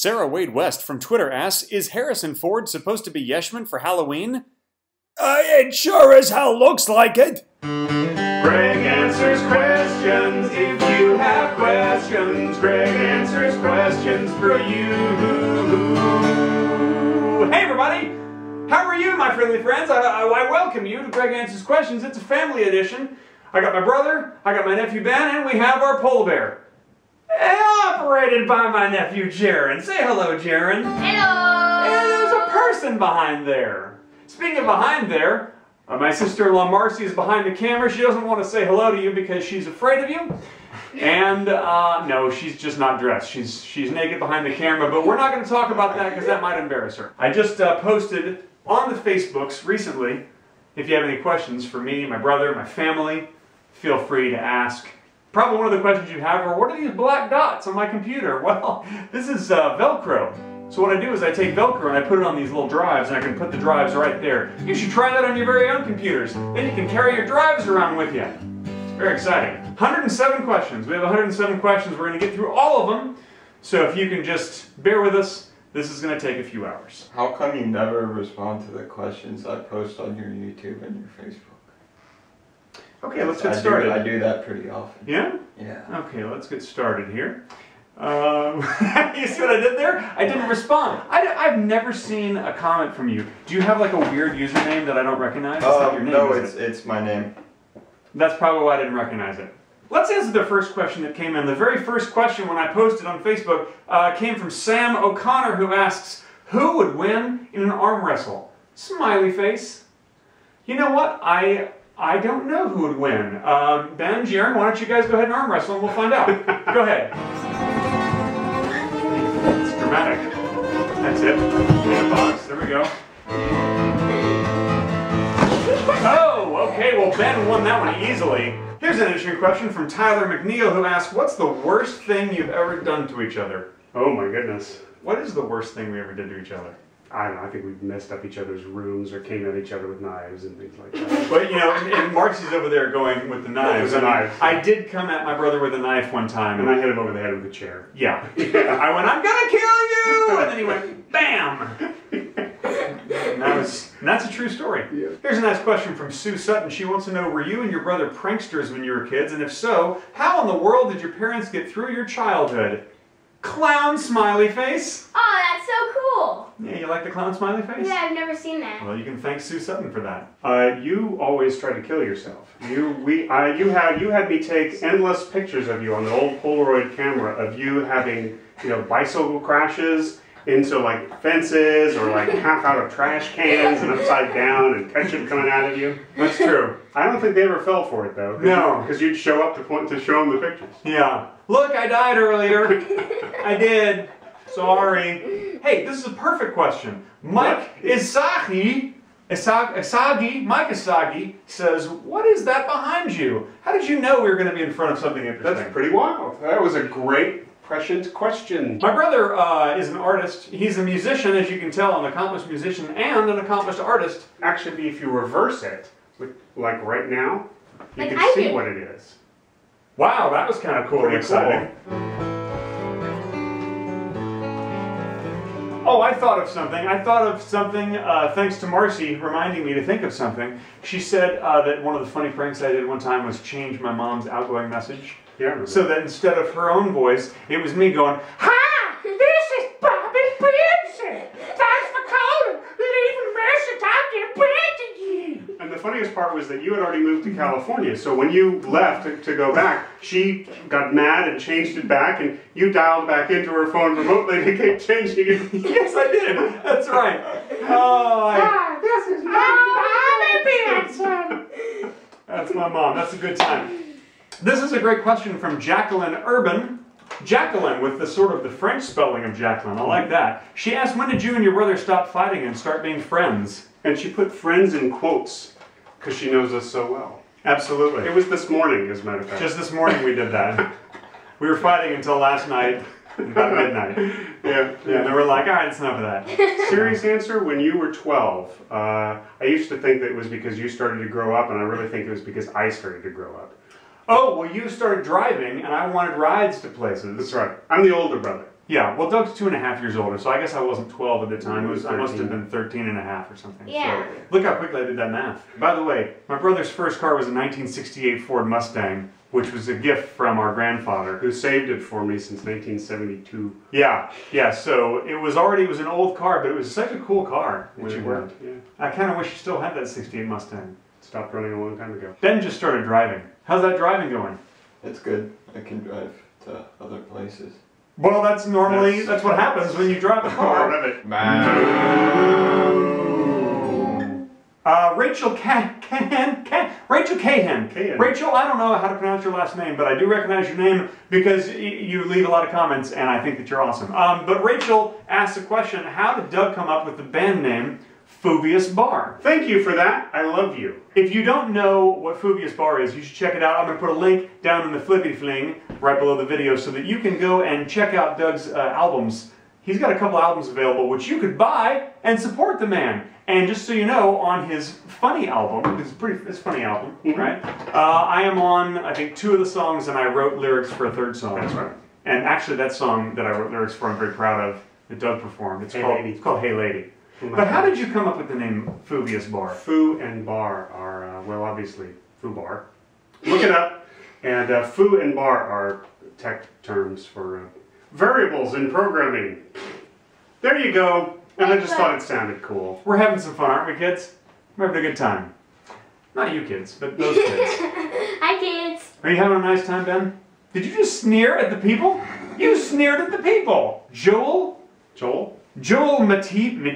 Sarah Wade West from Twitter asks, is Harrison Ford supposed to be Yeshman for Halloween? It sure as hell looks like it. Greg answers questions if you have questions. Greg answers questions for you. Hey everybody! How are you, my friendly friends? I welcome you to Greg Answers Questions. It's a family edition. I got my brother, I got my nephew Ben, and we have our polar bear. Operated by my nephew Geran. Say hello, Geran. Hello! And there's a person behind there. Speaking of behind there, my sister-in-law Marci is behind the camera. She doesn't want to say hello to you because she's afraid of you. And no, she's just not dressed. She's naked behind the camera, but we're not going to talk about that because that might embarrass her. I just posted on the Facebooks recently, if you have any questions for me, my brother, my family, feel free to ask. Probably one of the questions you have are, what are these black dots on my computer? Well, this is Velcro. So what I do is I take Velcro and I put it on these little drives, and I can put the drives right there. You should try that on your very own computers. Then you can carry your drives around with you. It's very exciting. 107 questions. We have 107 questions. We're going to get through all of them. So if you can just bear with us, this is going to take a few hours. How come you never respond to the questions I post on your YouTube and your Facebook? Okay, let's get started. I do that pretty often. Yeah? Yeah. Okay, let's get started here. You see what I did there? I didn't respond. I've never seen a comment from you. Do you have like a weird username that I don't recognize? It's not your name, no, is it? it's my name. That's probably why I didn't recognize it. Let's answer the first question that came in. The very first question when I posted on Facebook came from Sam O'Connor, who asks, who would win in an arm wrestle? Smiley face. You know what? I don't know who would win. Ben, Geran, why don't you guys go ahead and arm wrestle and we'll find out. Go ahead. It's dramatic. That's it. In a box. There we go. Oh, okay. Well, Ben won that one easily. Here's an interesting question from Tyler McNeil, who asks, what's the worst thing you've ever done to each other? Oh my goodness. What is the worst thing we ever did to each other? I don't know, I think we've messed up each other's rooms or came at each other with knives and things like that. But, you know, and Marci's over there going with the knives. With the knife. I did come at my brother with a knife one time. And I hit him over the head with a chair. Yeah. I went, I'm gonna kill you! And then he went, bam! And that's a true story. Yeah. Here's a nice question from Sue Sutton. She wants to know, were you and your brother pranksters when you were kids? And if so, how in the world did your parents get through your childhood? Clown smiley face. Oh, that's so cool. Yeah, you like the clown smiley face? Yeah, I've never seen that. Well, you can thank Sue Sutton for that. You always try to kill yourself. You had me take endless pictures of you on the old Polaroid camera of you having, you know, bicycle crashes into like fences or like half out of trash cans and upside down and ketchup coming out of you. That's true. I don't think they ever fell for it though. No. Because you'd show up to show them the pictures. Yeah. Look, I died earlier. I did. Sorry. Hey, this is a perfect question. Mike Isagi says, what is that behind you? How did you know we were going to be in front of something interesting? That's pretty wild. That was a great, prescient question. My brother is an artist. He's a musician, as you can tell, an accomplished musician and an accomplished artist. Actually, if you reverse it, like right now, you Like can I see did. what it is. Wow, that was kind of cool and exciting. Oh, I thought of something. Thanks to Marci reminding me to think of something. She said that one of the funny pranks I did one time was change my mom's outgoing message. Yeah. So that instead of her own voice, it was me going, hi, this is Bobby Benson. Thanks for calling. Leave a message, I'll get back to you. And the funniest part was that you had already moved to California, so when you left to go back, she got mad and changed it back, and you dialed back into her phone remotely and kept changing it. Yes, I did. That's right. Oh, This is Bobby Benson. that's my mom. That's a good time. This is a great question from Jacqueline Urban. Jacqueline, with the sort of the French spelling of Jacqueline. I like that. She asked, when did you and your brother stop fighting and start being friends? And she put friends in quotes, because she knows us so well. Absolutely. It was this morning, as a matter of fact. Just this morning we did that. We were fighting until last night, about midnight. Yeah. And then we're like, all right, it's enough of that. Serious answer, when you were 12, I used to think that it was because you started to grow up, and I really think it was because I started to grow up. Oh, well, you started driving, and I wanted rides to places. That's right. I'm the older brother. Yeah, well, Doug's 2.5 years older, so I guess I wasn't 12 at the time. I must have 13. been 13 and a half or something. Yeah. So, look how quickly I did that math. By the way, my brother's first car was a 1968 Ford Mustang, which was a gift from our grandfather. Who saved it for me since 1972. Yeah, so it was an old car, but it was such a cool car that you worked. Yeah. I kind of wish you still had that 68 Mustang. Stopped running a long time ago. Ben just started driving. How's that driving going? It's good. I can drive to other places. Well, that's what happens when you drive a car. Love it. Rachel Cahan. Rachel, I don't know how to pronounce your last name, but I do recognize your name because you leave a lot of comments, and I think that you're awesome. But Rachel asked a question: how did Doug come up with the band name Fuvius Bar? Thank you for that. I love you. If you don't know what Fuvius Bar is, you should check it out. I'm going to put a link down in the flippy fling right below the video so that you can go and check out Doug's albums. He's got a couple albums available which you could buy and support the man. And just so you know, on his funny album, it's a funny album, right? I am on, I think, 2 of the songs, and I wrote lyrics for a 3rd song. That's right. And actually, that song that I wrote lyrics for, I'm very proud of, that Doug performed. It's called Hey Lady. But how did you come up with the name Fuvius Bar? Foo and bar are, well, obviously, foo bar. Look it up. And foo and bar are tech terms for variables in programming. There you go. And I just thought it sounded cool. We're having some fun, aren't we, kids? We're having a good time. Not you kids, but those kids. Hi, kids. Are you having a nice time, Ben? Did you just sneer at the people? You sneered at the people. Joel Metivier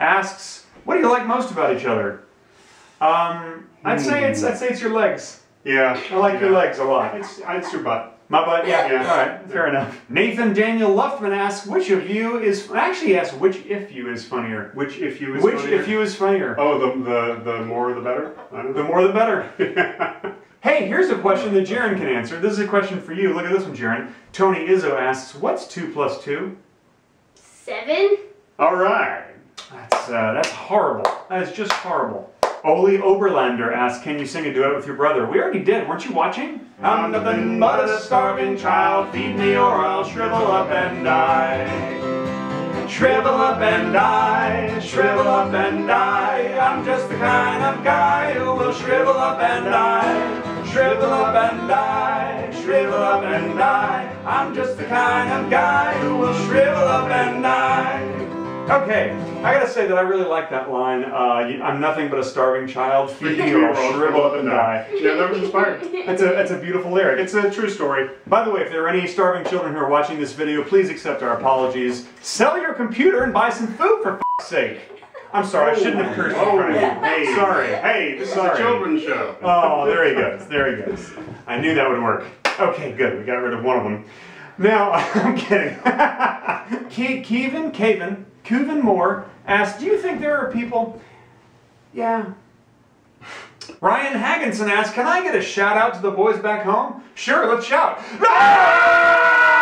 asks, what do you like most about each other? I'd say it's your legs. Yeah. I like your legs a lot. It's your butt. My butt, yeah. Yeah. All right, fair enough. Nathan Daniel Luftman asks, which of you is... Actually, he asks, which if you is funnier? Which if you is funnier? Which if you is funnier? Oh, the more the better? I don't know. The more the better. Hey, here's a question that Geran can answer. This is a question for you. Look at this one, Geran. Tony Izzo asks, what's 2 + 2? 7. All right. That's horrible. That is just horrible. Oli Oberlander asks, can you sing a duet with your brother? We already did. Weren't you watching? I'm nothing but a starving child. Feed me or I'll shrivel up and die. Shrivel up and die. Shrivel up and die. I'm just the kind of guy who will shrivel up and die. Shrivel up and die. Shrivel up and die. I'm just the kind of guy who will shrivel up and die. Okay, I gotta say that I really like that line. I'm nothing but a starving child. Feed me or I'll shrivel up and die. Yeah, that was inspired. That's a beautiful lyric. It's a true story. By the way, if there are any starving children who are watching this video, please accept our apologies. Sell your computer and buy some food, for f***'s sake. I'm sorry, I shouldn't have cursed in front of you. Hey, Sorry. Hey, this is a children's show. Oh, there he goes. There he goes. I knew that would work. Okay, good. We got rid of one of them. Now, I'm kidding. Kevin Moore asks, do you think there are people... Yeah. Ryan Hagginson asks, can I get a shout out to the boys back home? Sure, let's shout. Ah!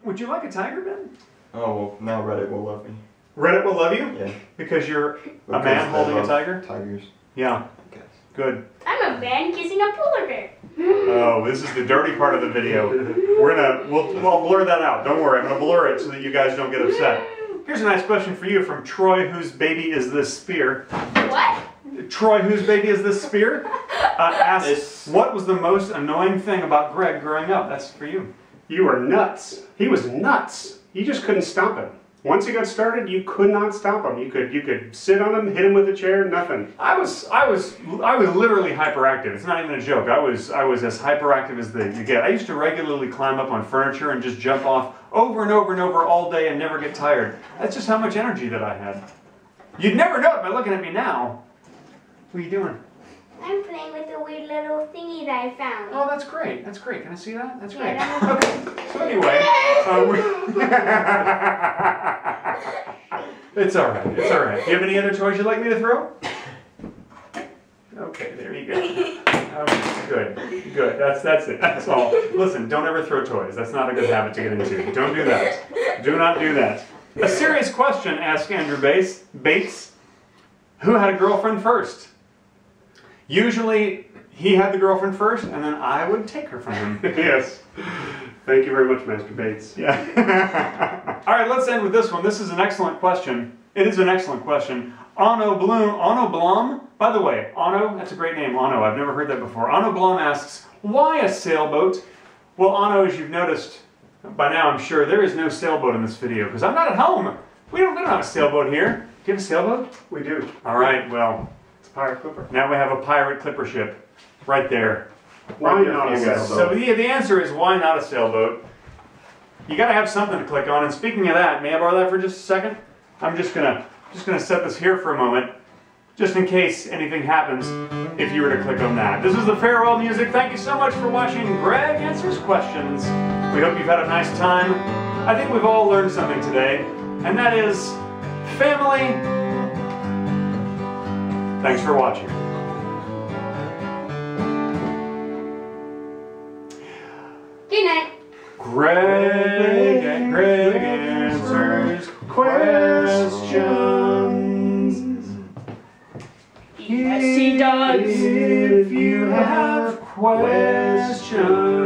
Would you like a tiger, Ben? Oh, well, now Reddit will love me. Reddit will love you? Yeah. Because you're a Because man they holding a love tiger? Tigers, Yeah. I guess. Good. I'm a man kissing a polar bear. Oh, this is the dirty part of the video. We'll blur that out. Don't worry, I'm gonna blur it so that you guys don't get upset. Here's a nice question for you from Troy, whose baby is this spear. What? Troy, whose baby is this spear? Asks, what was the most annoying thing about Greg growing up? That's for you. You were nuts. He was nuts. You just couldn't stop him. Once he got started, you could not stop him. You could sit on him, hit him with a chair, nothing. I was literally hyperactive. It's not even a joke. I was as hyperactive as you get. I used to regularly climb up on furniture and just jump off over and over and over all day and never get tired. That's just how much energy that I had. You'd never know it by looking at me now. What are you doing? I'm playing with a weird little thingy that I found. Oh, that's great. That's great. Can I see that? That's great. Yeah, Okay. So anyway, it's all right. It's all right. Do you have any other toys you'd like me to throw? Okay, there you go. Okay, good. Good. That's it. That's all. Listen, don't ever throw toys. That's not a good habit to get into. Don't do that. Do not do that. A serious question, asked Andrew Bates. Who had a girlfriend first? Usually he had the girlfriend first, and then I would take her from him. Yes. Thank you very much, Master Bates. Yeah. All right, let's end with this one. This is an excellent question. It is an excellent question. Ono Blum. By the way, Ono, that's a great name, Ono. I've never heard that before. Ono Blum asks, why a sailboat? Well, Ono, as you've noticed by now, I'm sure there is no sailboat in this video because I'm not at home. We don't have a sailboat here. Do you have a sailboat? We do. All right, well, It's a pirate clipper. now we have a pirate clipper ship right there. Why Right there not for a you guys. sailboat? So the answer is why not a sailboat? You got to have something to click on. And speaking of that, may I borrow that for just a second? I'm just gonna set this here for a moment, just in case anything happens if you were to click on that. This is the farewell music. Thank you so much for watching Greg Answers Questions. We hope you've had a nice time. I think we've all learned something today, and that is family. Thanks for watching. Good night. Greg answers questions. Yes, he does. If you have questions.